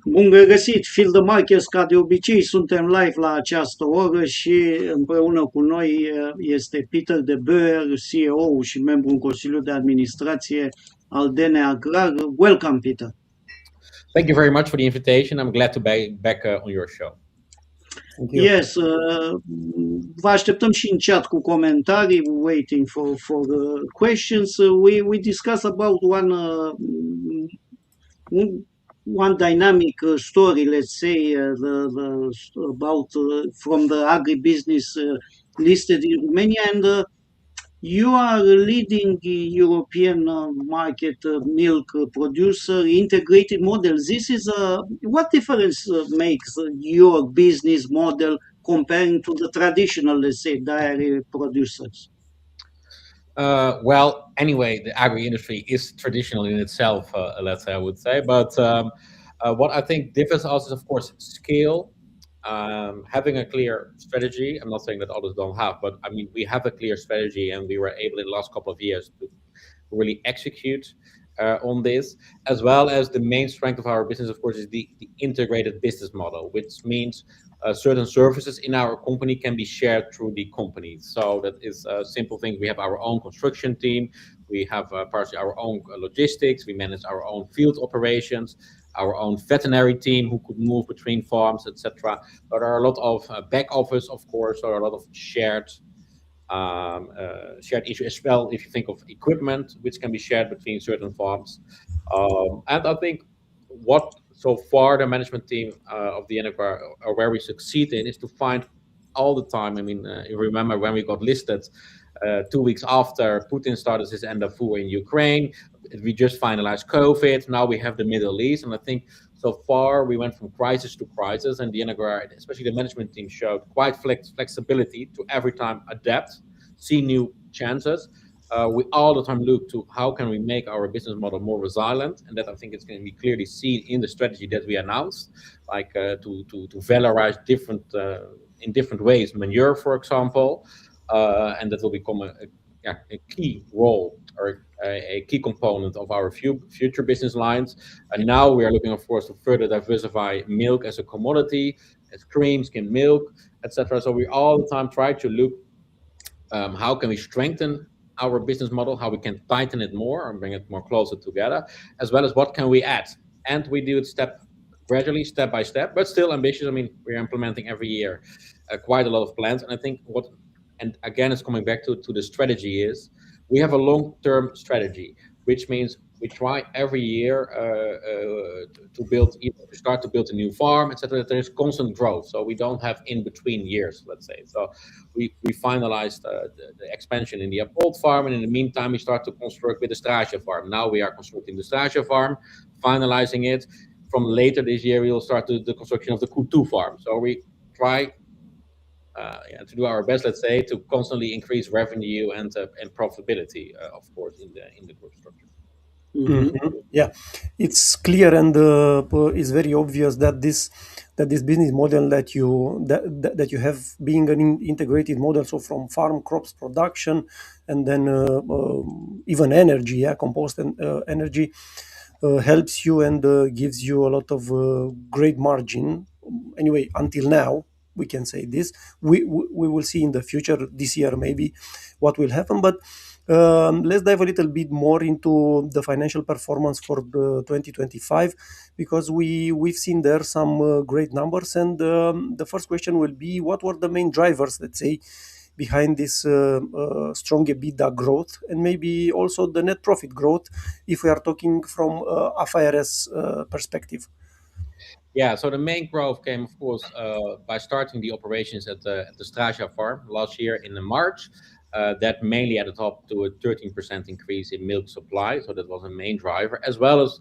Bun găsit, Field the Markets, ca de obicei, suntem live la această oră și împreună cu noi este Peter de Boer, CEO și membru în Consiliul de Administrație al DNA AGRAR. Welcome, Peter. Thank you very much for the invitation. I'm glad to be back on your show. Thank you. Yes, vă așteptăm și în chat cu comentarii, waiting for questions. We discuss about one dynamic story, let's say, about from the agribusiness listed in Romania, and you are leading the European market milk producer integrated model. This is what difference makes your business model comparing to the traditional, let's say, dairy producers? Well, anyway, the agri industry is traditional in itself, let's say, I would say. But what I think differs us is, of course, scale, having a clear strategy. I'm not saying that others don't have, but I mean, we have a clear strategy, and we were able in the last couple of years to really execute on this, as well as the main strength of our business, of course, is the integrated business model, which means certain services in our company can be shared through the company. So that is a simple thing. We have our own construction team. We have partially our own logistics. We manage our own field operations, our own veterinary team who could move between farms, etc. But there are a lot of back office, of course, or a lot of shared issues as well. If you think of equipment, which can be shared between certain farms, and I think what so far the management team of the AGRAR, or where we succeed in, is to find all the time. I mean, you remember when we got listed 2 weeks after Putin started his end of war in Ukraine, we just finalized COVID. Now we have the Middle East, and I think so far we went from crisis to crisis, and the AGRAR, especially the management team, showed quite flexibility to every time adapt, see new chances. We all the time look to how can we make our business model more resilient, and that I think it's going to be clearly seen in the strategy that we announced, like to valorize in different ways manure, for example, and that will become a key role or a key component of our future business lines. And now we are looking, of course, to further diversify milk as a commodity, as cream, skim milk, etc. So we all the time try to look how can we strengthen our business model, how we can tighten it more and bring it more closer together, as well as what can we add. And we do it gradually, step by step, but still ambitious. I mean, we're implementing every year quite a lot of plans. And I think and again, it's coming back to the strategy is we have a long-term strategy, which means we try every year to start to build a new farm, etc. There is constant growth, so we don't have in between years, let's say. So we finalized the expansion in the old farm, and in the meantime we start to construct with the Straatje farm. Now we are constructing the Straatje farm, finalizing it. From later this year we will start the construction of the Coutu farm. So we try to do our best, let's say, to constantly increase revenue and profitability, of course, in the group structure. Mm-hmm. Yeah, it's clear and it's very obvious that this business model that you have, being an integrated model, so from farm crops production and then even energy, compost and energy, helps you and gives you a lot of great margin. Anyway, until now, we can say this. We will see in the future, this year maybe, what will happen, but. Let's dive a little bit more into the financial performance for the 2025, because we've seen there some great numbers, and the first question will be, what were the main drivers, let's say, behind this strong EBITDA growth, and maybe also the net profit growth, if we are talking from IFRS perspective? Yeah, so the main growth came, of course, by starting the operations at the Straatje farm last year in March. That mainly added up to a 13% increase in milk supply. So that was a main driver, as well as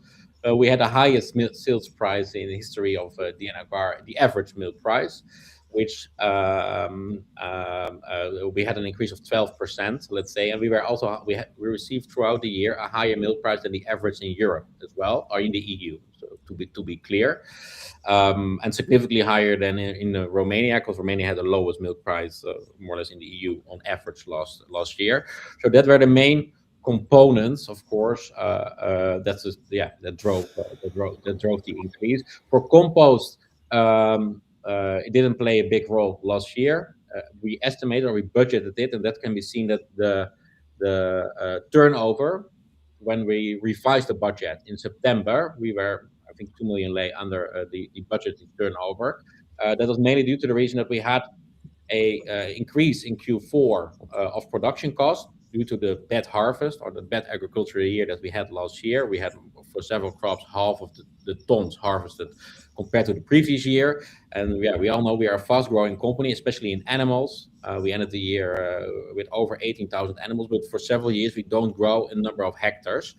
we had the highest milk sales price in the history of the AGRAR, the average milk price, which we had an increase of 12%, let's say, and we received throughout the year a higher milk price than the average in Europe as well, or in the EU. So to be clear, and significantly higher than in Romania, because Romania had the lowest milk price more or less in the EU on average last year. So that were the main components, of course, that drove the increase. For compost, it didn't play a big role last year. We estimated or we budgeted it, and that can be seen that the turnover when we revised the budget in September, we were, I think, 2 million lei under the budgeted turnover. That was mainly due to the reason that we had a increase in Q4 of production costs due to the bad harvest or the bad agricultural year that we had last year. We had for several crops half of the tons harvested compared to the previous year. And yeah, we all know we are a fast-growing company, especially in animals. We ended the year with over 18,000 animals, but for several years we don't grow in number of hectares.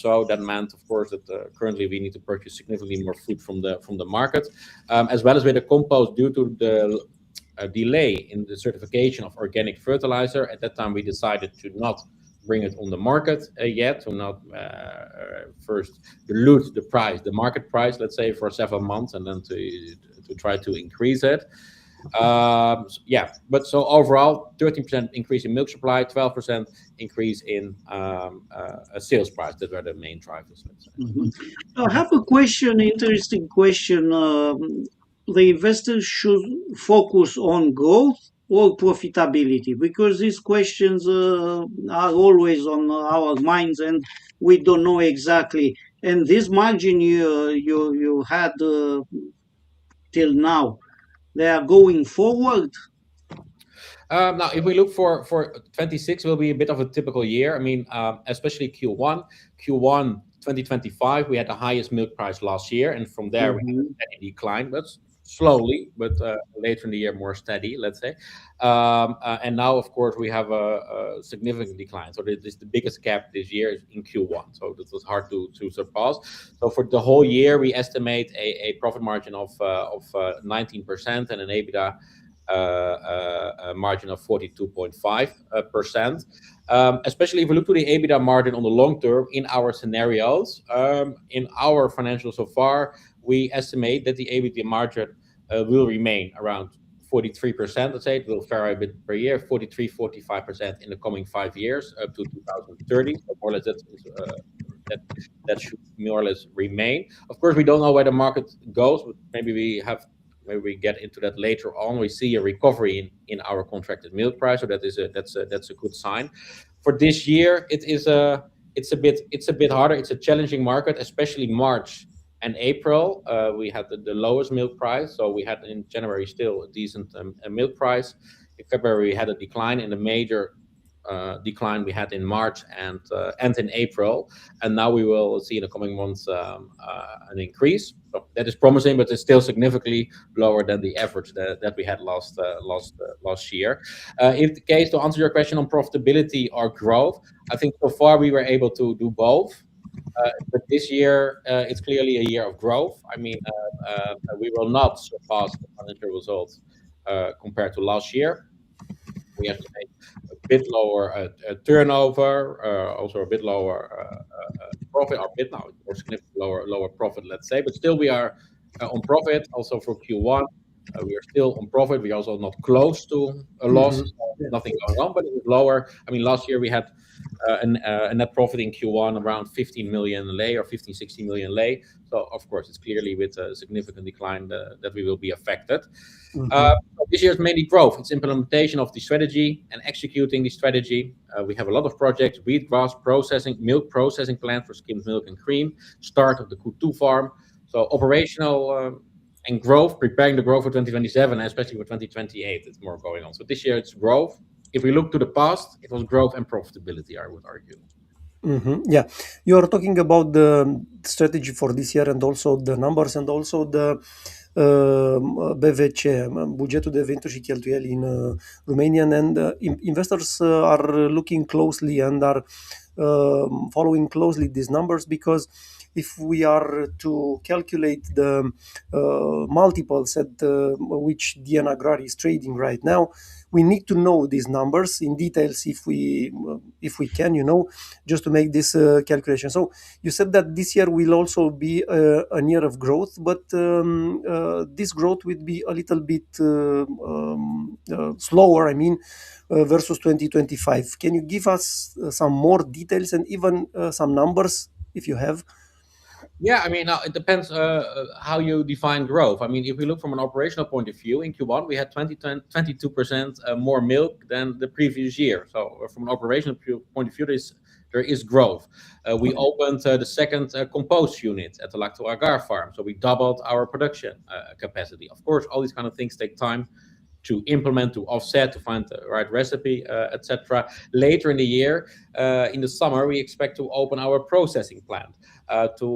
So that meant, of course, that currently we need to purchase significantly more food from the market, as well as with the compost due to the a delay in the certification of organic fertilizer. At that time, we decided to not bring it on the market yet, to not first dilute the price, the market price, let's say, for several months, and then to try to increase it. But so overall, 13% increase in milk supply, 12% increase in sales price. That were the main drivers, let's say. Mhm. I have a question, interesting question. The investors should focus on growth or profitability, because these questions are always on our minds and we don't know exactly. And this margin you had till now, they are going forward. Now, if we look for 26, will be a bit of a typical year. I mean, especially Q1 2025, we had the highest milk price last year, and from there we had a Mhm. steady decline, but slowly, but later in the year more steady, let's say. And now, of course, we have a significant decline. So this the biggest gap this year is in Q1. So this was hard to surpass. So for the whole year, we estimate a profit margin of 19% and an EBITDA a margin of 42.5%. Especially if we look to the EBITDA margin on the long term in our scenarios, in our financials so far, we estimate that the EBITDA margin will remain around 43%. Let's say it will vary a bit per year, 43-45% in the coming 5 years up to 2030. So more or less that should more or less remain. Of course, we don't know where the market goes, but maybe we get into that later on. We see a recovery in our contracted milk price, so that's a good sign. For this year, it's a bit harder. It's a challenging market, especially March and April. We had the lowest milk price, so we had in January still a decent milk price. In February, we had a decline, and a major decline we had in March and in April, and now we will see in the coming months an increase. So that is promising, but it's still significantly lower than the average that we had last year. If the case, to answer your question on profitability or growth, I think so far we were able to do both. But this year, it's clearly a year of growth. I mean, we will not surpass the financial results compared to last year. We estimate a bit lower turnover, also a bit lower profit, or a bit now more significantly lower profit, let's say. But still, we are on profit. Also for Q1, we are still on profit. We are also not close to a loss. Mhm. Yeah. Nothing going on, but it is lower. I mean, last year we had a net profit in Q1 around 15 million lei or 15, 16 million lei. So of course, it's clearly with a significant decline that we will be affected. Mhm. This year is mainly growth. It's implementation of the strategy and executing the strategy. We have a lot of projects: wheat grass processing, milk processing plant for skimmed milk and cream, start of the Kutu farm. So operational and growth, preparing the growth for 2027, and especially for 2028, it's more going on. So this year it's growth. If we look to the past, it was growth and profitability, I would argue. Yeah, you are talking about the strategy for this year and also the numbers and also the BVC, bugetul de venituri și cheltuieli in Romanian, and investors are looking closely and are following closely these numbers, because if we are to calculate the multiples at which the AGRAR is trading right now, we need to know these numbers in details if we can, just to make this calculation. So you said that this year will also be a year of growth, but this growth will be a little bit slower, I mean, versus 2025. Can you give us some more details and even some numbers if you have? Yeah, I mean, now it depends how you define growth. I mean, if we look from an operational point of view, in Q1 we had 22% more milk than the previous year. So from an operational point of view, there is growth. We Okay. opened the second compost unit at the Lacto Agar farm, so we doubled our production capacity. Of course, all these kind of things take time to implement, to offset, to find the right recipe, etc. Later in the year, in the summer, we expect to open our processing plant to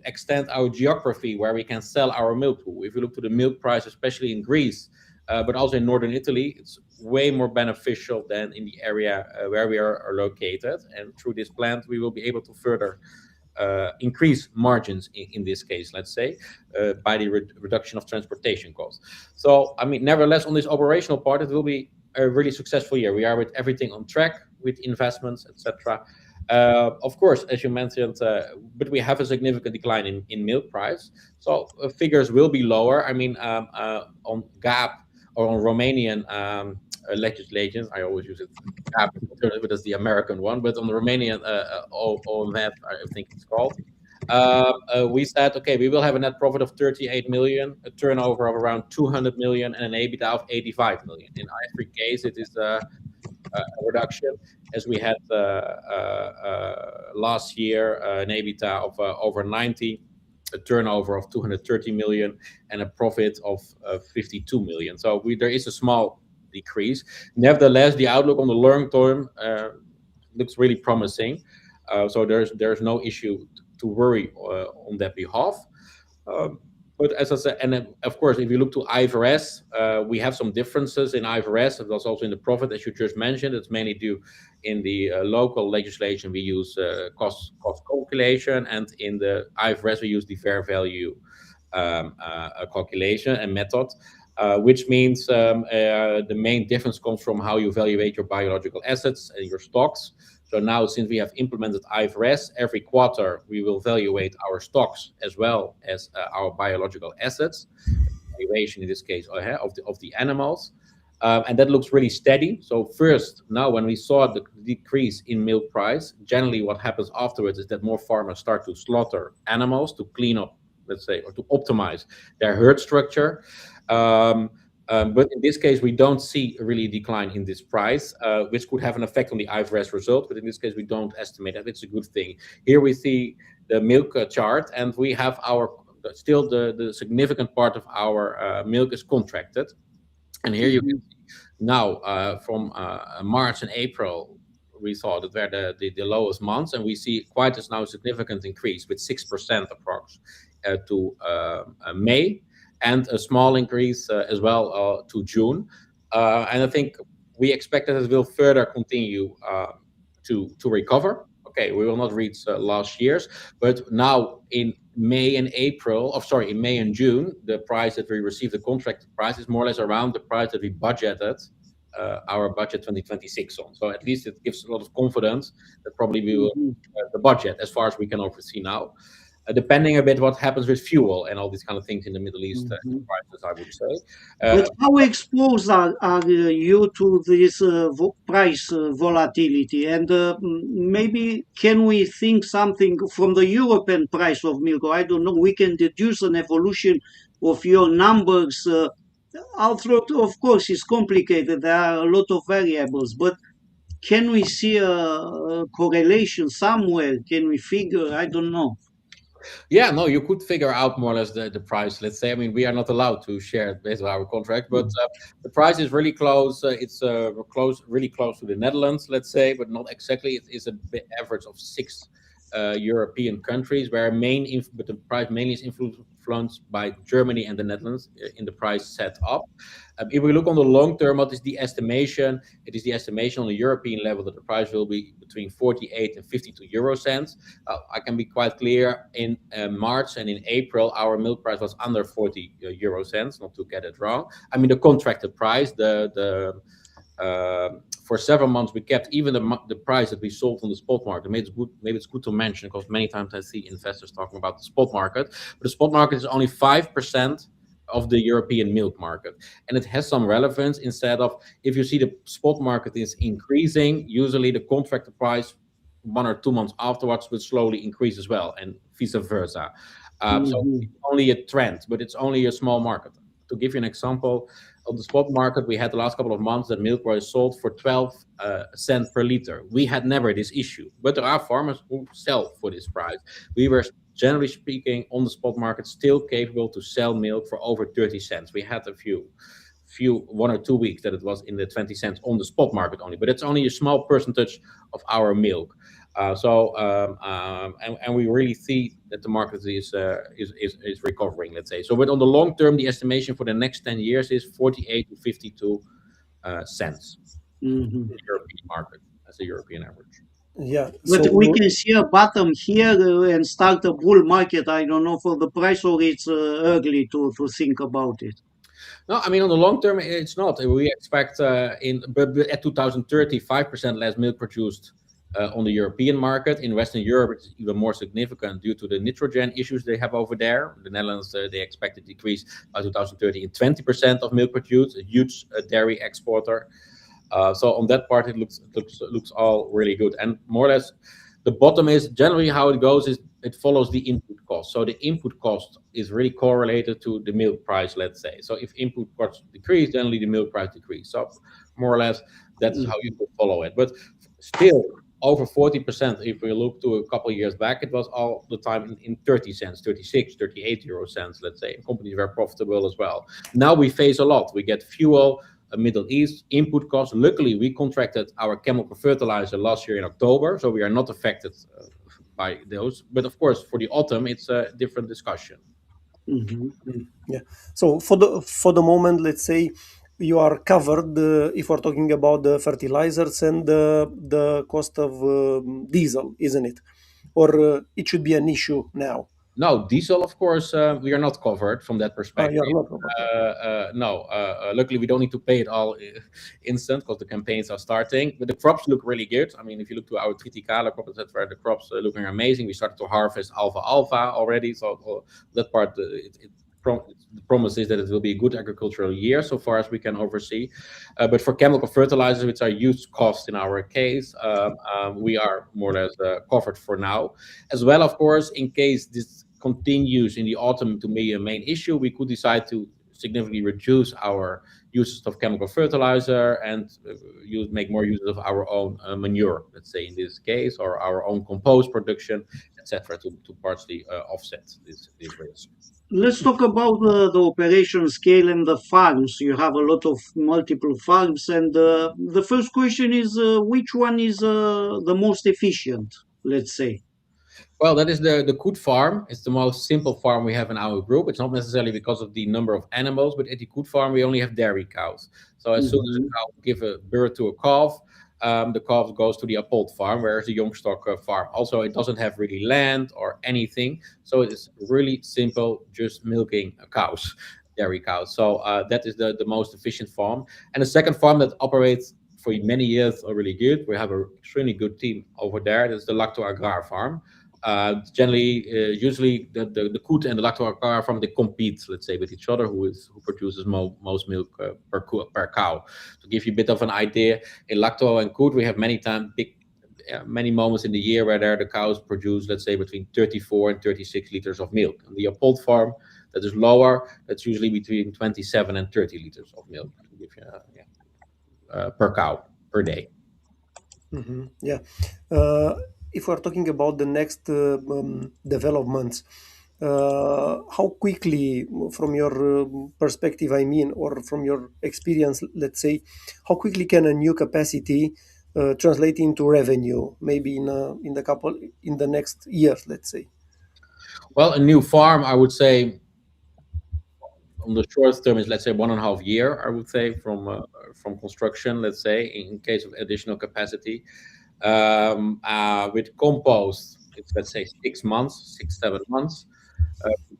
extend our geography where we can sell our milk to. If you look to the milk price, especially in Greece, but also in northern Italy, it's way more beneficial than in the area where we are located. And through this plant, we will be able to further increase margins in this case, let's say, by the reduction of transportation costs. So, I mean, nevertheless, on this operational part, it will be a really successful year. We are with everything on track with investments, etc. Of course, as you mentioned, but we have a significant decline in milk price, so figures will be lower. I mean, on GAP or on Romanian legislation, I always use it GAP alternative, that's the American one, but on the Romanian OMF, I think it's called. We said, okay, we will have a net profit of 38 million, a turnover of around 200 million, and an EBITDA of 85 million. In every case, it is a reduction, as we had last year, an EBITDA of over 90, a turnover of 230 million, and a profit of 52 million. So there is a small decrease. Nevertheless, the outlook on the long term looks really promising. So there's no issue to worry on that behalf. But as I said, and then, of course, if you look to IFRS, we have some differences in IFRS. That's also in the profit, as you just mentioned. It's mainly due in the local legislation we use cost calculation, and in the IFRS we use the fair value calculation and method, which means the main difference comes from how you evaluate your biological assets and your stocks. So now, since we have implemented IFRS, every quarter we will evaluate our stocks as well as our biological assets, valuation in this case of the animals, and that looks really steady. So first, now when we saw the decrease in milk price, generally what happens afterwards is that more farmers start to slaughter animals to clean up, let's say, or to optimize their herd structure. But in this case, we don't see a really decline in this price, which could have an effect on the IFRS result. But in this case, we don't estimate that. It's a good thing. Here we see the milk chart, and we have still the significant part of our milk is contracted. And here you can see now from March and April, we saw that were the lowest months, and we see quite as now a significant increase with 6% approx to May, and a small increase as well to June. And I think we expect that it will further continue to recover. Okay, we will not reach last year's, but now in May and June, the price that we received, the contracted price, is more or less around the price that we budgeted our budget 2026 on. So at least it gives a lot of confidence that probably we will the budget as far as we can oversee now. Depending a bit what happens with fuel and all these kind of things in the Middle East prices, I would say. But how exposed are you to this price volatility? And maybe can we think something from the European price of milk? I don't know. We can deduce an evolution of your numbers. Although, of course, it's complicated. There are a lot of variables. But can we see a correlation somewhere? Can we figure? I don't know. Yeah, no, you could figure out more or less the price. Let's say, I mean, we are not allowed to share it based on our contract, but the price is really close. It's really close to the Netherlands, let's say, but not exactly. It is a bit average of 6 European countries, where but the price mainly is influenced by Germany and the Netherlands in the price set up. If we look on the long term, what is the estimation? It is the estimation on the European level that the price will be between 48 and 52 euro cents. I can be quite clear, in March and in April, our milk price was under 40 euro cents, not to get it wrong. I mean, the contracted price, For several months, we kept even the price that we sold on the spot market. Maybe it's good to mention because many times I see investors talking about the spot market, but the spot market is only 5% of the European milk market, and it has some relevance. Instead of, if you see the spot market is increasing, usually the contractor price 1 or 2 months afterwards will slowly increase as well, and vice versa. So Mhm. it's only a trend, but it's only a small market. To give you an example, on the spot market, we had the last couple of months that milk was sold for 12 cents per liter. We had never this issue, but there are farmers who sell for this price. We were, generally speaking, on the spot market still capable to sell milk for over 30 cents. We had a few 1 or 2 weeks that it was in the 20 cents on the spot market only, but it's only a small percentage of our milk. And we really see that the market is recovering, let's say. So, but on the long term, the estimation for the next 10 years is 48 to 52 cents Mhm. in the European market as a European average. Yeah. But we So can see a bottom here and start a bull market. I don't know for the price, or it's early to think about it. No, I mean, on the long term, it's not. We expect but at 2030, 5% less milk produced on the European market. In Western Europe, it's even more significant due to the nitrogen issues they have over there. The Netherlands, they expect a decrease by 2030 in 20% of milk produced, a huge dairy exporter. So on that part, it looks all really good. And more or less, the bottom is generally how it goes is it follows the input cost. So the input cost is really correlated to the milk price, let's say. So if input costs decrease, generally the milk price decrease. So more or less, that's how you could follow it. But still, over 40%, if we look to a couple of years back, it was all the time in 30 cents, 36, 38 euro cents, let's say. Companies were profitable as well. Now we face a lot. We get fuel, Middle East input costs. Luckily, we contracted our chemical fertilizer last year in October, so we are not affected by those. But of course, for the autumn, it's a different discussion. Mhm. yeah. So for the moment, let's say you are covered if we're talking about the fertilizers and the cost of diesel, isn't it? Or it should be an issue now. No, diesel, of course, we are not covered from that perspective. You're not covered. No, luckily we don't need to pay it all instant because the campaigns are starting. But the crops look really good. I mean, if you look to our triticale crop, etc., the crops are looking amazing. We started to harvest alpha already, so that part the promise is that it will be a good agricultural year so far as we can oversee. But for chemical fertilizers, which are huge costs in our case, we are more or less covered for now. As well, of course, in case this continues in the autumn to be a main issue, we could decide to significantly reduce our use of chemical fertilizer and make more use of our own manure, let's say in this case, or our own compost production, etc., to partially offset this risk. Let's talk about the operation scale and the farms. You have a lot of multiple farms, and the first question is which one is the most efficient, let's say? Well, that is the Koet farm. It's the most simple farm we have in our group. It's not necessarily because of the number of animals, but at the Koet farm we only have dairy cows. So as soon as a Mhm. cow give a birth to a calf, the calf goes to the Apold farm, whereas the Youngstock farm. Also, it doesn't have really land or anything, so it is really simple, just milking cows, dairy cows. So that is the most efficient farm. And the second farm that operates for many years are really good. We have an extremely good team over there. That's the Lacto AGRAR farm. Usually the Koet and the Lacto AGRAR farm, they compete, let's say, with each other, who produces most milk per cow. To give you a bit of an idea, in Lacto and Koet, we have many moments in the year where there the cows produce, let's say, between 34 and 36 liters of milk. On the Apold farm, that is lower. That's usually between 27 and 30 liters of milk, to give you, per cow per day. Yeah. Uh, if we're talking about the next developments, how quickly, from your perspective, I mean, or from your experience, let's say, how quickly can a new capacity translate into revenue? Maybe in the next years, let's say. Well, a new farm, I would say, on the short term is, let's say, 1.5 year, I would say, from construction, let's say, in case of additional capacity. With compost, it's, let's say, 6 months, 6 7 months.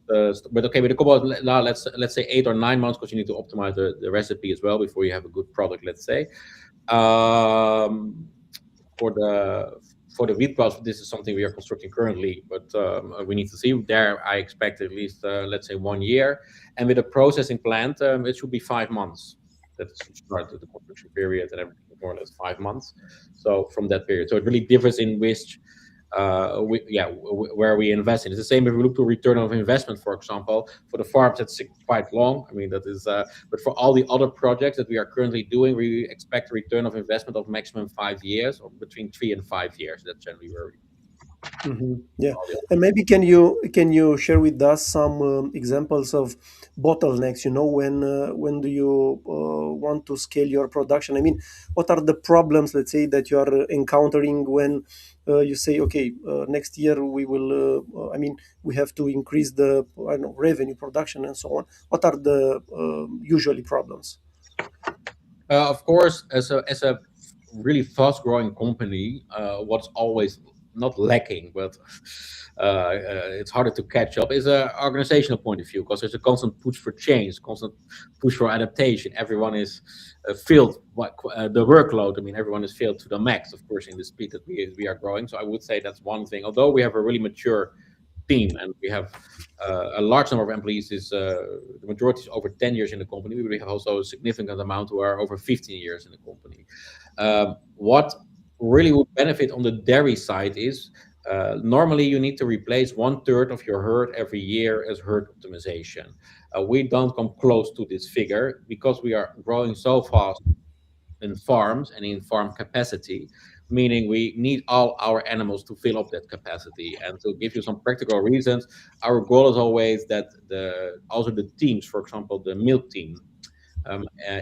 But okay, with the compost now, let's say 8 or 9 months, because you need to optimize the recipe as well before you have a good product, let's say. Um, for the wheat crops, this is something we are constructing currently, but we need to see. There, I expect at least let's say 1 year, and with a processing plant, it should be 5 months. That should start the construction period and everything more or less 5 months. So from that period, so it really differs in which where we invest in. It's the same if we look to return of investment, for example. For the farms, that's quite long. I mean, that is, but for all the other projects that we are currently doing, we expect a return of investment of maximum 5 years, or between 3 and 5 years. That's generally where we Yeah, all the and maybe can you share with us some examples of bottlenecks? You know, when do you want to scale your production? I mean, what are the problems, let's say, that you are encountering when you say, okay, next year we will. I mean, we have to increase the I don't know revenue, production, and so on. What are the usually problems? Of course, as a really fast growing company, what's always not lacking, but it's harder to catch up, is a organizational point of view, because there's a constant push for change, constant push for adaptation. Everyone is filled the workload. I mean, everyone is filled to the max, of course, in the speed that we are growing. So I would say that's one thing. Although we have a really mature team and we have a large number of employees, is the majority is over 10 years in the company. We have also a significant amount who are over 15 years in the company. What really would benefit on the dairy side is normally you need to replace 1/3 of your herd every year as herd optimization. We don't come close to this figure because we are growing so fast in farms and in farm capacity, meaning we need all our animals to fill up that capacity. And to give you some practical reasons, our goal is always that the teams, for example, the milk team,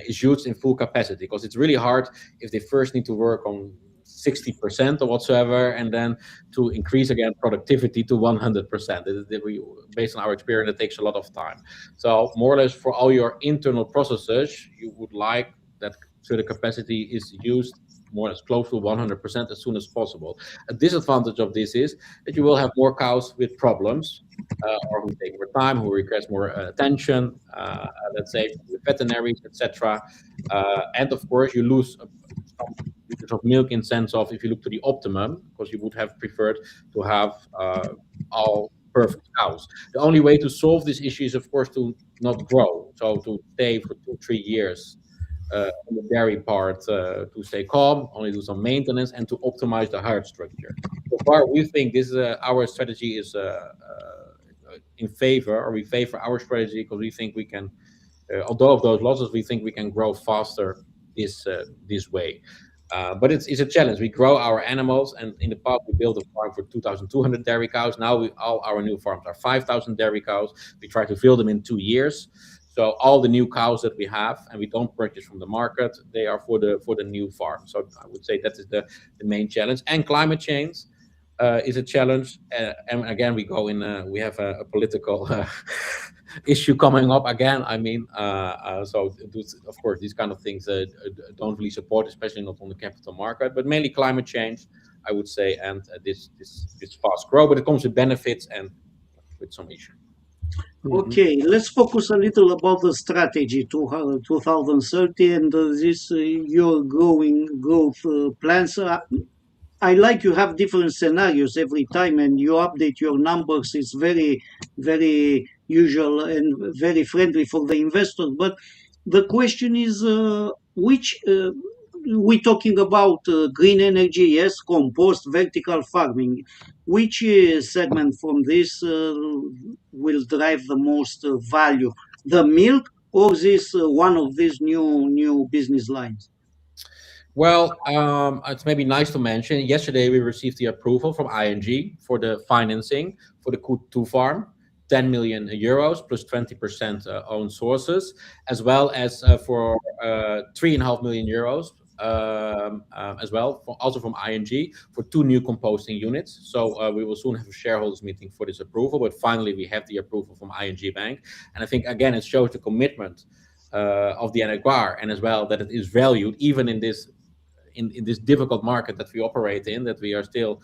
is used in full capacity, because it's really hard if they first need to work on 60% or whatsoever, and then to increase again productivity to 100%. Based on our experience, it takes a lot of time. So more or less for all your internal processes, you would like that, so the capacity is used more or less close to 100% as soon as possible. A disadvantage of this is that you will have more cows with problems, or who take more time, who request more attention, let's say from the veterinaries, etc. And of course, you lose some liters of milk in sense of, if you look to the optimum, because you would have preferred to have all perfect cows. The only way to solve this issue is, of course, to not grow, so to stay for 2 3 years on the dairy part, to stay calm, only do some maintenance, and to optimize the herd structure. So far, we think this is our strategy is in favor, or we favor our strategy, because we think we can, although of those losses, we think we can grow faster this way. But it's a challenge. We grow our animals, and in the past we built a farm for 2,200 dairy cows. Now all our new farms are 5,000 dairy cows. We try to fill them in 2 years. So all the new cows that we have, and we don't purchase from the market, they are for the new farm. So I would say that is the main challenge. And climate change is a challenge. And again, we have a political issue coming up again. I mean, of course, these kind of things don't really support, especially not on the capital market, but mainly climate change, I would say, and this fast growth, but it comes with benefits and with some issues. Okay, let's focus a little about the strategy to 2030 and this your growth plans. I like you have different scenarios every time and you update your numbers. It's very, very usual and very friendly for the investors. But the question is, which we talking about green energy, yes, compost, vertical farming. Which segment from this will drive the most value? The milk or this one of these new business lines? Well, it's maybe nice to mention. Yesterday, we received the approval from ING for the financing for the Q2 farm, 10 million euros plus 20% own sources, as well as for 3.5 million euros, as well, also from ING, for two new composting units. So we will soon have a shareholders meeting for this approval, but finally we have the approval from ING Bank. And I think, again, it shows the commitment of the AGRAR, and as well that it is valued even in this difficult market that we operate in, that we are still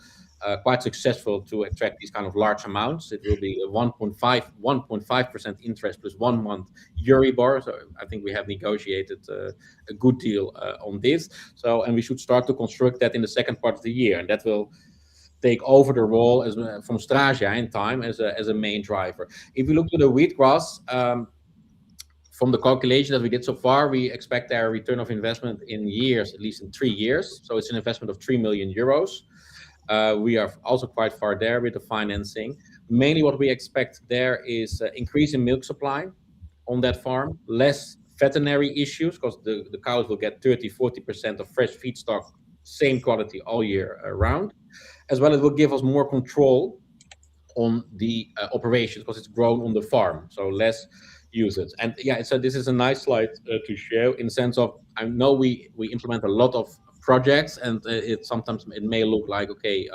quite successful to extract these kind of large amounts. It will be a 1.5% interest plus 1 month Euribor. So I think we have negotiated a good deal on this. So, and we should start to construct that in the second part of the year, and that will take over the role as from Strasia in time as a main driver. If we look to the wheatgrass, from the calculation that we did so far, we expect our return of investment in years, at least in 3 years. So it's an investment of 3 million euros. We are also quite far there with the financing. Mainly what we expect there is increase in milk supply on that farm, less veterinary issues because the cows will get 30-40% of fresh feedstock, same quality all year round, as well as will give us more control on the operations because it's grown on the farm, so less usage. And yeah, so this is a nice slide to show in the sense of I know we implement a lot of projects, and it sometimes it may look like okay,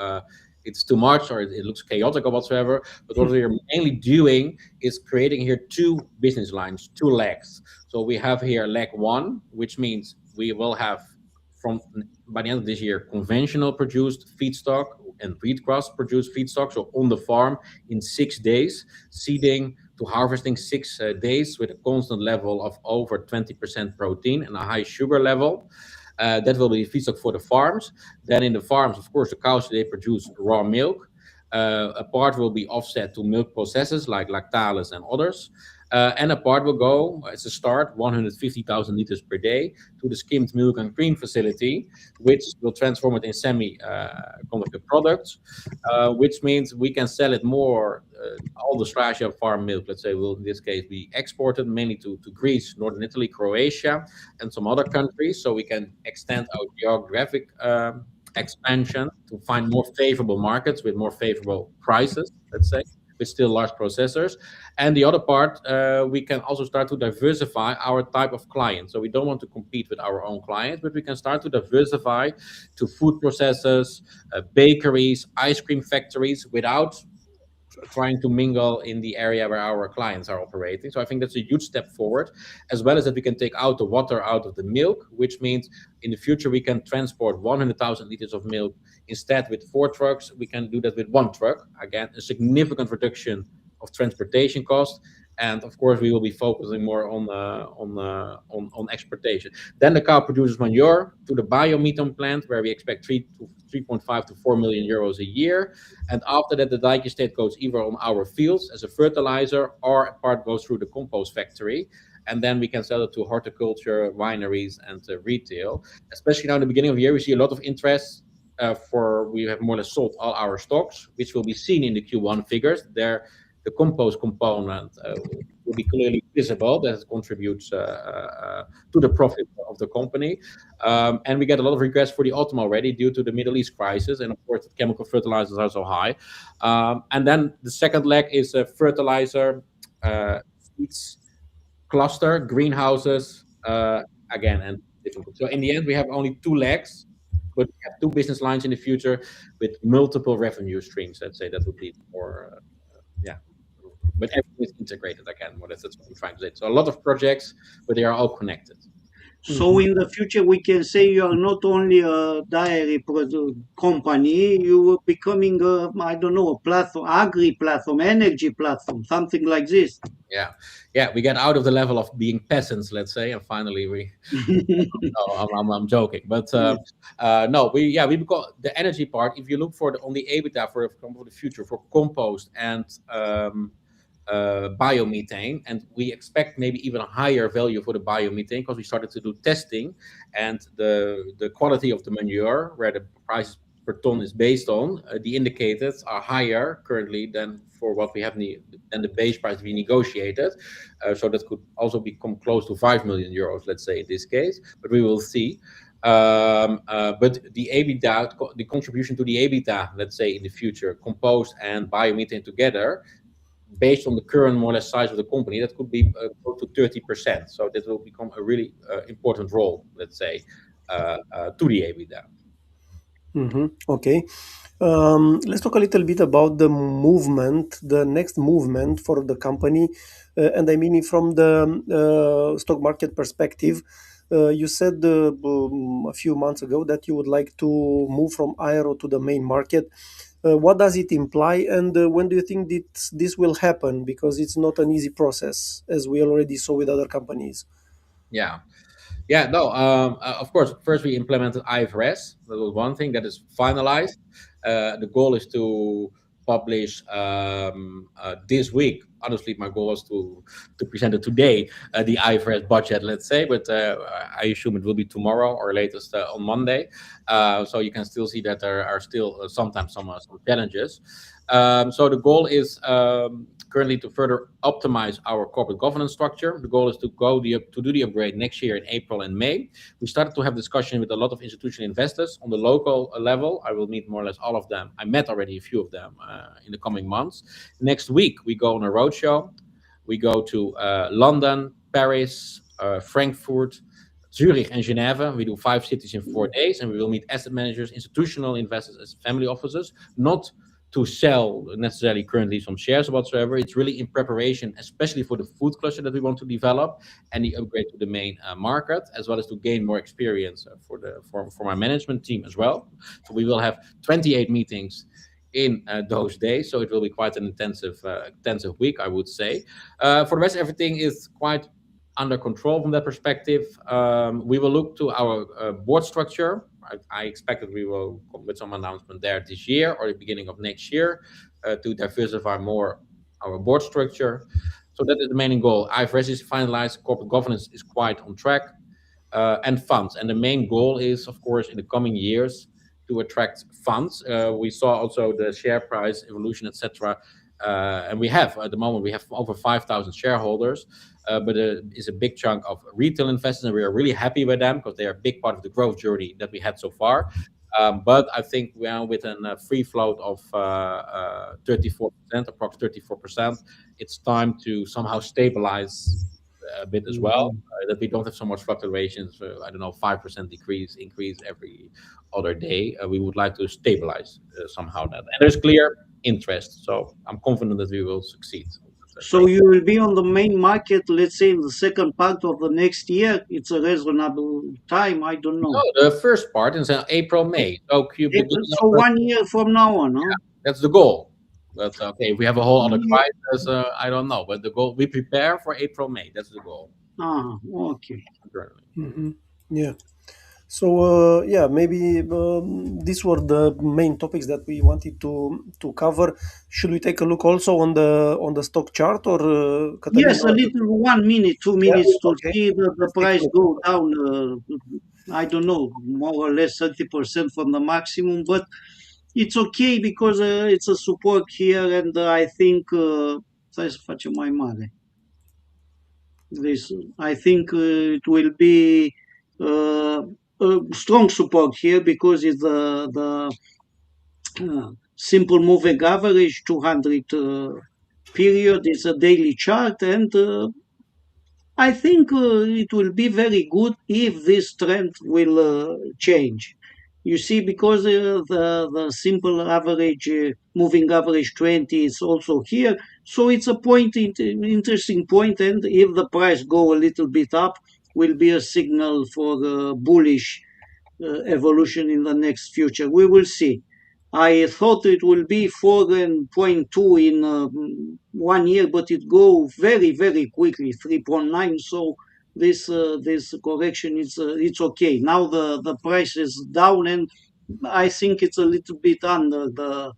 it's too much or it looks chaotic or whatsoever. But what we are mainly doing is creating here two business lines, two legs. So we have here leg one, which means we will have from by the end of this year conventional produced feedstock and wheatgrass produced feedstock, so on the farm in 6 days, seeding to harvesting 6 days with a constant level of over 20% protein and a high sugar level. That will be feedstock for the farms. Then in the farms, of course, the cows, they produce raw milk. A part will be offset to milk processors like Lactalis and others. And a part will go, as a start, 150,000 liters per day to the skimmed milk and cream facility, which will transform it in semi-conductive products, which means we can sell it more. All the Strasia farm milk, let's say, will in this case be exported mainly to Greece, Northern Italy, Croatia, and some other countries. So we can extend our geographic expansion to find more favorable markets with more favorable prices, let's say, with still large processors. And the other part, we can also start to diversify our type of clients. So we don't want to compete with our own clients, but we can start to diversify to food processors, bakeries, ice cream factories without trying to mingle in the area where our clients are operating. So I think that's a huge step forward, as well as that we can take out the water out of the milk, which means in the future we can transport 100,000 liters of milk. Instead, with 4 trucks, we can do that with 1 truck. Again, a significant reduction of transportation costs. And of course, we will be focusing more on exportation. Then the cow produces manure to the biomethane plant, where we expect 3.5 to 4 million euros a year. And after that, the digestate goes either on our fields as a fertilizer, or a part goes through the compost factory. And then we can sell it to horticulture, wineries, and retail. Especially now in the beginning of the year, we see a lot of interest. We have more or less sold all our stocks, which will be seen in the Q1 figures. There, the compost component will be clearly visible. That contributes to the profit of the company. And we get a lot of requests for the autumn already due to the Middle East crisis. And of course, the chemical fertilizers are so high. And then the second leg is a fertilizer, seeds, cluster, greenhouses, again, and different. So in the end, we have only two legs, but we have two business lines in the future with multiple revenue streams. Let's say that would be more, yeah. But everything is integrated again. More or less, that's what I'm trying to say. So a lot of projects, but they are all connected. So in the future, we can say you are not only a dairy company, you are becoming a, I don't know, a platform, agri platform, energy platform, something like this. Yeah, we get out of the level of being peasants, let's say, and finally we. No, I'm joking, but no, we become the energy part. If you look on the EBITDA for the future for compost and biomethane, and we expect maybe even a higher value for the biomethane because we started to do testing, and the quality of the manure, where the price per ton is based on, the indicators are higher currently than for what we have than the base price we negotiated. So that could also become close to 5 million euros, let's say in this case, but we will see. But the EBITDA, the contribution to the EBITDA, let's say in the future, compost and biomethane together, based on the current more or less size of the company, that could be close to 30%. So that will become a really important role, let's say, to the EBITDA. Okay. Let's talk a little bit about the movement, the next movement for the company. And I mean, from the stock market perspective, you said a few months ago that you would like to move from Aero to the main market. What does it imply, and when do you think that this will happen? Because it's not an easy process, as we already saw with other companies. Yeah. Yeah, no, of course, first we implemented IFRS. That was one thing that is finalized. The goal is to publish this week. Honestly, my goal was to present it today, the IFRS budget, let's say, but I assume it will be tomorrow or latest on Monday. So you can still see that there are still sometimes some challenges. So the goal is currently to further optimize our corporate governance structure. The goal is to do the upgrade next year in April and May. We started to have discussion with a lot of institutional investors on the local level. I will meet more or less all of them. I met already a few of them in the coming months. Next week we go on a roadshow. We go to London, Paris, Frankfurt, Zurich, and Geneva. We do 5 cities in 4 days, and we will meet asset managers, institutional investors, as family offices, not to sell necessarily currently some shares whatsoever. It's really in preparation, especially for the food cluster that we want to develop and the upgrade to the main market, as well as to gain more experience for my management team as well. So we will have 28 meetings in those days. So it will be quite an intensive week, I would say. For the rest, everything is quite under control from that perspective. We will look to our board structure. I expect that we will come with some announcement there this year or the beginning of next year to diversify more our board structure. So that is the main goal. IFRS is finalized. Corporate governance is quite on track, and funds. And the main goal is, of course, in the coming years to attract funds. We saw also the share price evolution, etc. And we have at the moment we have over 5,000 shareholders, but it's a big chunk of retail investors, and we are really happy with them because they are a big part of the growth journey that we had so far. But I think we are with a free float of 34%, approximately 34%. It's time to somehow stabilize a bit as well, Mhm. that we don't have so much fluctuations. I don't know, 5% decrease, increase every other day. We would like to stabilize somehow that, and there's clear interest. So I'm confident that we will succeed. So you will be on the main market, let's say, in the second part of the next year. It's a reasonable time. I don't know. No, the first part is April, May. So you beginning So of 1 year from now on, huh? that's the goal. But okay, if we have a whole other Yeah. crisis, I don't know. But the goal, we prepare for April, May. That's the goal Ah, okay. currently. Hmm. Yeah. So yeah, maybe these were the main topics that we wanted to cover. Should we take a look also on the stock chart, or Yes, Catalina? a little 1 minute, two Yeah. minutes to Okay. see the Let's take a price look. go down. I don't know, more or less 30% from the maximum, but it's okay because it's a support here, and I think stai să facem mai mare. This, I think it will be a strong support here because it's the simple moving average 200 period is a daily chart, and I think it will be very good if this trend will change. You see, because the simple average, moving average 20 is also here, so it's a interesting point, and if the price go a little bit up, will be a signal for bullish evolution in the next future. We will see. I thought it will be 4.2 in 1 year, but it go very, very quickly, 3.9. So this correction is it's okay. Now the price is down, and I think it's a little bit under the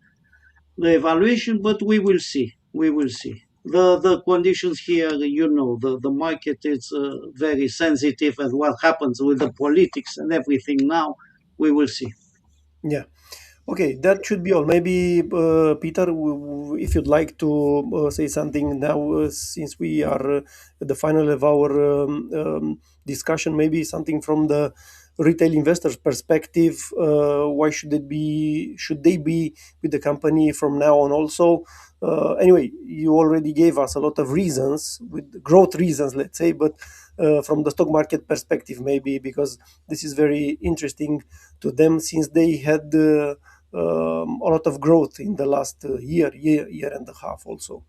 evaluation, but we will see. We will see. The conditions here, the market is very sensitive, and what happens with the politics and everything now, we will see. Yeah. Okay, that should be all. Maybe Peter, if you'd like to say something now, since we are at the final of our discussion, maybe something from the retail investors' perspective. Why should it be? Should they be with the company from now on? Also, anyway, you already gave us a lot of reasons, with growth reasons, let's say, but from the stock market perspective, maybe because this is very interesting to them since they had. A lot of growth in the last year and a half also.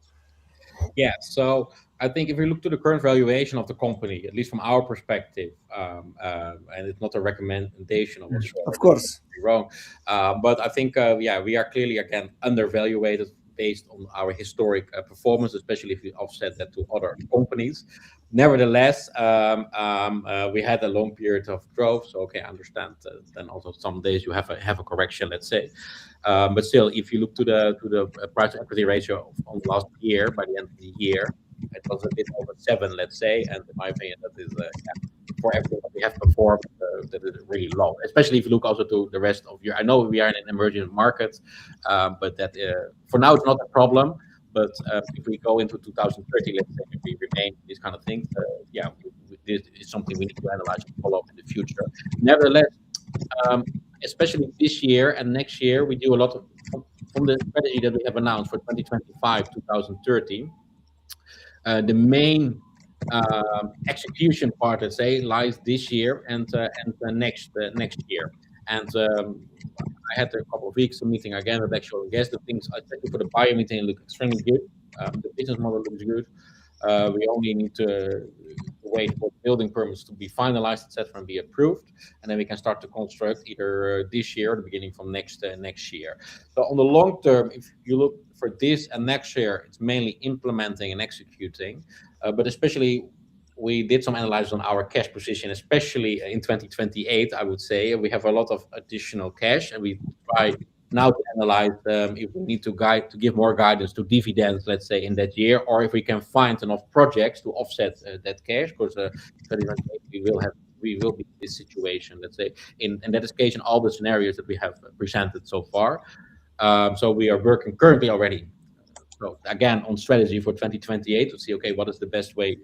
Yeah. So I think if we look to the current valuation of the company, at least from our perspective, and it's not a recommendation of what's wrong Of or not course. wrong, but I think, yeah, we are clearly again undervaluated based on our historic performance, especially if we offset that to other companies. Nevertheless, we had a long period of growth, so okay, I understand. Then also some days you have a correction, let's say. But still, if you look to the price to equity ratio on last year, by the end of the year, it was a bit over 7, let's say. And in my opinion, that is yeah, for everything that we have performed, that is really low. Especially if you look also to the rest of year. I know we are in an emerging market, but that for now it's not a problem. But if we go into 2030, let's say, if we remain these kind of things, yeah, this is something we need to analyze and follow up in the future. Nevertheless, um, especially this year and next year, we do a lot of from the strategy that we have announced for 2025, 2030. The main execution part, let's say, lies this year and next year. And I had a couple of weeks of meeting again with actual guests. The things, especially for the buyer meeting, look extremely good. The business model looks good. We only need to wait for building permits to be finalized, etc., and be approved, and then we can start to construct either this year or the beginning from next year. So on the long term, if you look for this and next year, it's mainly implementing and executing, but especially we did some analysis on our cash position, especially in 2028. I would say we have a lot of additional cash, and we try now to analyze if we need to give more guidance to dividends, let's say, in that year, or if we can find enough projects to offset that cash, because 2028 we will be in this situation, let's say, in that case, in all the scenarios that we have presented so far. So we are working currently already. So again, on strategy for 2028 to see, okay, what is the best way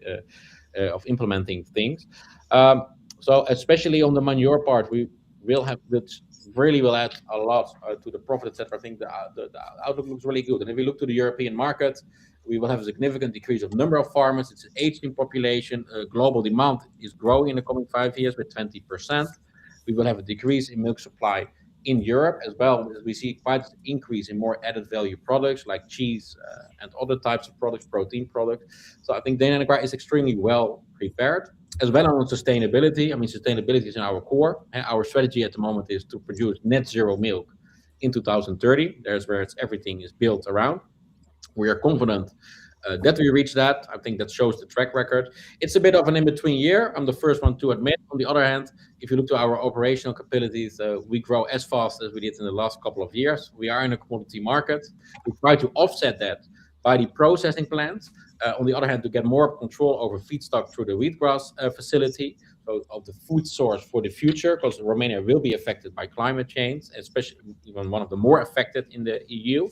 of implementing things. So especially on the manure part, we will have, which really will add a lot to the profit, etc. I think the outlook looks really good. And if we look to the European market, we will have a significant decrease of number of farmers. It's an aging population. Global demand is growing in the coming 5 years with 20%. We will have a decrease in milk supply in Europe as well, as we see quite an increase in more added value products like cheese and other types of products, protein products. So I think Dana Agrar is extremely well prepared, as well on sustainability. I mean, sustainability is in our core. And our strategy at the moment is to produce net zero milk in 2030. There's where everything is built around. We are confident that we reach that. I think that shows the track record. It's a bit of an in-between year. I'm the first one to admit. On the other hand, if you look to our operational capabilities, we grow as fast as we did in the last couple of years. We are in a commodity market. We try to offset that by the processing plants. On the other hand, to get more control over feedstock through the wheatgrass facility, so of the food source for the future, because Romania will be affected by climate change, especially even one of the more affected in the EU.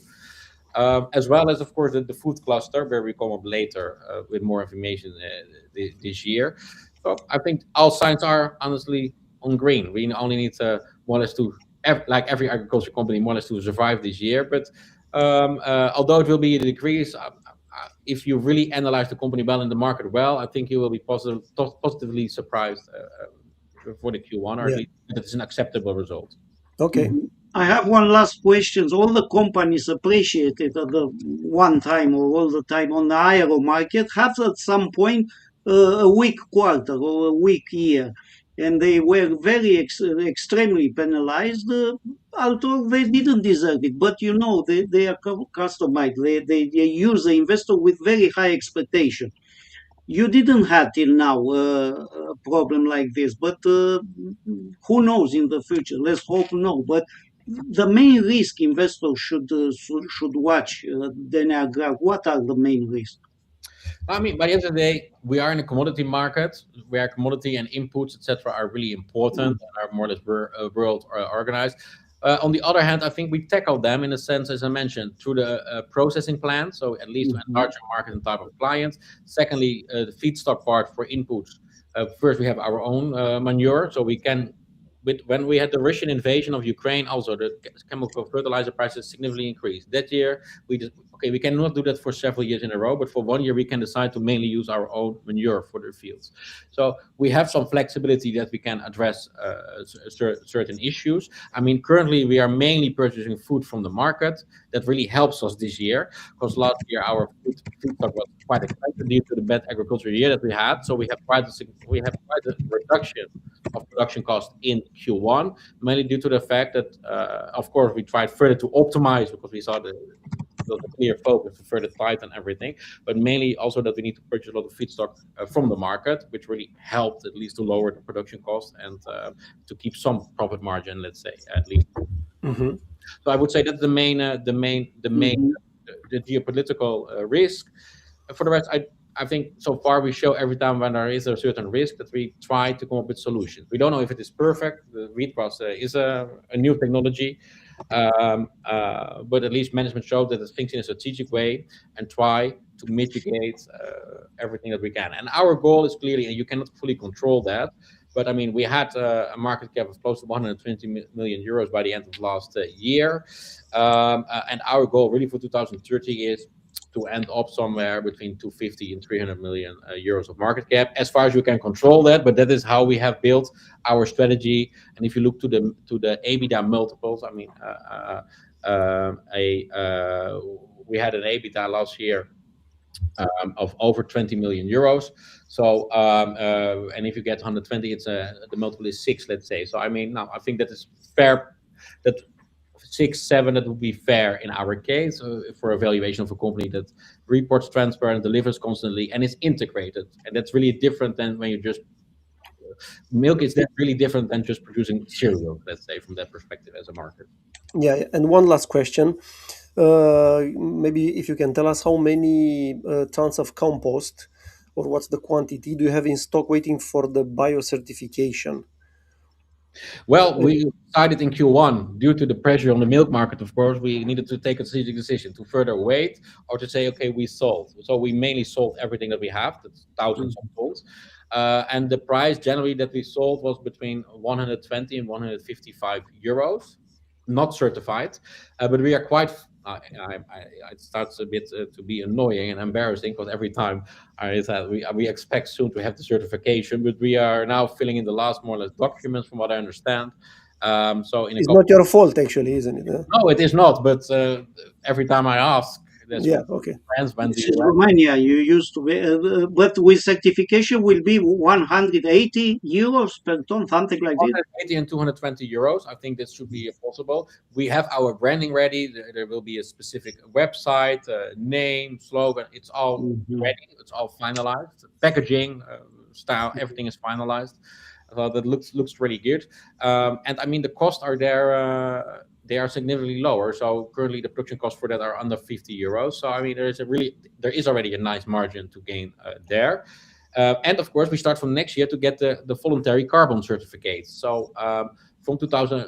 As well as, of course, the food cluster, where we come up later with more information this year. So I think all signs are honestly on green. We only need to more or less to, like every agriculture company, more or less to survive this year. But although it will be a decrease, if you really analyze the company well and the market well, I think you will be positively surprised for the Q1, or at Yeah. least it's an acceptable result. Okay. I have one last question. All the companies appreciated at the one time or all the time on the aero market have at some point a weak quarter or a weak year, and they were very extremely penalized, although they didn't deserve it. But you know, they are customized. They use the investor with very high expectation. You didn't have till now a problem like this, but who knows in the future? Let's hope no. But the main risk investors should watch then Agrar. What are the main risks? I mean, by the end of the day, we are in a commodity market where commodity and inputs, etc., are really important and are more or less world organized. On the other hand, I think we tackle them in a sense, as I mentioned, through the processing plant. So at least to Mhm. enlarge our market and type of clients. Secondly, the feedstock part for inputs. First, we have our own manure, so we can. When we had the Russian invasion of Ukraine, also the chemical fertilizer prices significantly increased. That year, we just okay, we cannot do that for several years in a row, but for 1 year we can decide to mainly use our own manure for the fields. So we have some flexibility that we can address certain issues. I mean, currently we are mainly purchasing food from the market. That really helps us this year, because last year our feedstock was quite expensive due to the bad agricultural year that we had. So we have quite a reduction of production cost in Q1, mainly due to the fact that, of course, we tried further to optimize because we saw the clear focus to further tighten everything, but mainly also that we need to purchase a lot of feedstock from the market, which really helped at least to lower the production cost and to keep some profit margin, let's say, at least. Mhm. So I would say that's Mhm. the geopolitical risk. For the rest, I think so far we show every time when there is a certain risk that we try to come up with solutions. We don't know if it is perfect. The wheat cross is a new technology, but at least management showed that it thinks in a strategic way and try to mitigate everything that we can. And our goal is clearly, and you cannot fully control that, but I mean, we had a market cap of close to 120 million euros by the end of last year. And our goal really for 2030 is to end up somewhere between 250 and 300 million euros of market cap, as far as you can control that. But that is how we have built our strategy. And if you look to the EBITDA multiples, I mean, we had an EBITDA last year of over 20 million euros. So, and if you get 120, it's the multiple is 6, let's say. So, I mean, now I think that is fair. That 6, 7, that would be fair in our case for a valuation of a company that reports transparent, delivers constantly, and is integrated. And that's really different than when you just milk. Is that really different than just producing cereal? Let's say from that perspective as a market. Yeah, and one last question. Maybe if you can tell us how many tons of compost or what's the quantity do you have in stock waiting for the biocertification? Well, we decided in Q1, due to the pressure on the milk market, of course, we needed to take a strategic decision to further wait or to say, okay, we sold. So we mainly sold everything that we have, that's thousands of tons. And the price generally that we sold was between 120 and 155 euros, not certified. But we are quite, it starts a bit to be annoying and embarrassing because every time we expect soon to have the certification, but we are now filling in the last more or less documents, from what I understand. So in a It's couple, not your fault, actually, isn't it? no, it is not. But every time I ask, there's Yeah, okay. friends when do This you is have? Romania. You used to be, but with certification will be 180 euros per ton, something like this. 180 and 220 euros. I think this should be possible. We have our branding ready. There will be a specific website, name, slogan. It's all Mhm. ready. It's all finalized. Packaging, style, everything is finalized. That looks really good. And I mean, the costs are there. They are significantly lower. So currently, the production costs for that are under 50 euros. So I mean, there is already a nice margin to gain there. And of course, we start from next year to get the voluntary carbon certificates. So from 2000,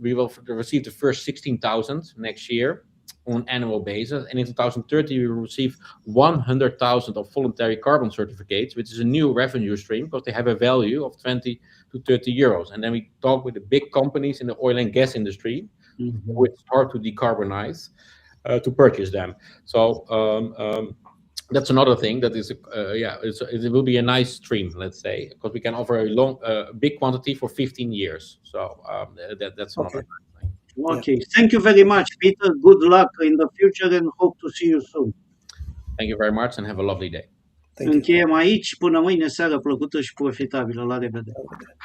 we will receive the first 16,000 next year on an annual basis. And in 2030, we will receive 100,000 of voluntary carbon certificates, which is a new revenue stream because they have a value of 20 to 30 euros. And then we talk with the big companies in the oil and gas industry, Mhm. which start to decarbonize, to purchase them. So that's another thing that is it will be a nice stream, let's say, because we can offer a big quantity for 15 years. So that's another Okay. nice thing. Yeah. Okay. Thank you very much, Peter. Good luck in the future and hope to see you soon. Thank you very much and have a lovely day. Thank you. Încheiem aici. Până mâine seară plăcută și profitabilă. La revedere! Have a good day.